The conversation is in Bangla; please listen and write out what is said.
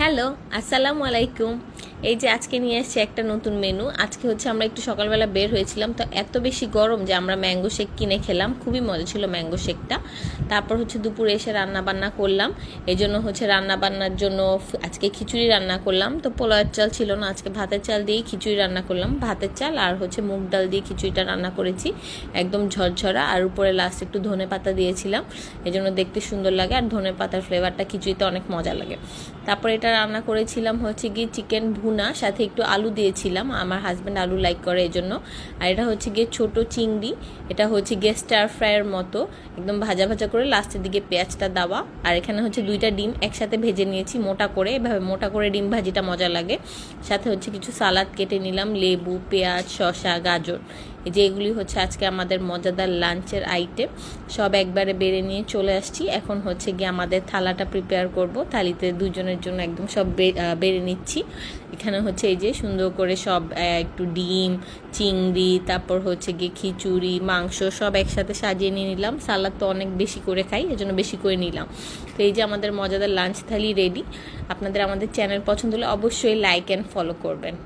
হ্যালো, আসসালামু আলাইকুম। এই যে আজকে নিয়ে এসেছি একটা নতুন মেনু। আজকে হচ্ছে আমরা একটু সকালবেলা বের হয়েছিলাম, তো এত বেশি গরম যে আমরা ম্যাঙ্গো শেক কিনে খেলাম। খুবই মজা ছিল ম্যাঙ্গো শেকটা। তারপর হচ্ছে দুপুরে এসে রান্না বান্না করলাম। এই জন্য হচ্ছে রান্না বান্নার জন্য আজকে খিচুড়ি রান্না করলাম। তো পোলাওয়ের চাল ছিল না, আজকে ভাতের চাল দিয়েই খিচুড়ি রান্না করলাম। ভাতের চাল আর হচ্ছে মুগ ডাল দিয়ে খিচুড়িটা রান্না করেছি, একদম ঝরঝরা। আর উপরে লাস্ট একটু ধনে পাতা দিয়েছিলাম, এই জন্য দেখতে সুন্দর লাগে। আর ধনে পাতার ফ্লেভারটা খিচুড়িতে অনেক মজা লাগে। তারপর এটা রান্না করেছিলাম হচ্ছে গিয়ে চিকেন ভুনা, সাথে একটু আলু দিয়েছিলাম, আমার হাজব্যান্ড আলু লাইক করে এই জন্য। আর এটা হচ্ছে গিয়ে ছোট চিংড়ি, এটা হচ্ছে গিয়ে স্টার ফ্রাইয়ের মতো একদম ভাজা ভাজা করে লাস্টের দিকে পেঁয়াজটা দেওয়া। আর এখানে হচ্ছে 2টা ডিম একসাথে ভেজে নিয়েছি মোটা করে, এভাবে মোটা করে ডিম ভাজিটা মজা লাগে। সাথে হচ্ছে কিছু সালাদ কেটে নিলাম, লেবু, পেঁয়াজ, শসা, গাজর। এই যে এগুলি হচ্ছে আজকে আমাদের মজাদার লাঞ্চের আইটেম। সব একবারে বেড়ে নিয়ে চলে আসছি। এখন হচ্ছে গিয়ে আমাদের থালাটা প্রিপেয়ার করব। থালিতে দুজনের জন্য একদম সব বেড়ে নিচ্ছি। এখানে হচ্ছে এই যে সুন্দর করে সব একটু ডিম, চিংড়ি, তারপর হচ্ছে গিয়ে খিচুড়ি, মাংস সব একসাথে সাজিয়ে নিয়ে নিলাম। সালাদ তো অনেক বেশি করে খাই, এজন্য বেশি করে নিলাম। তো এই যে আমাদের মজাদার লাঞ্চ থালি রেডি। আপনাদের আমাদের চ্যানেল পছন্দ হলে অবশ্যই লাইক অ্যান্ড ফলো করবেন।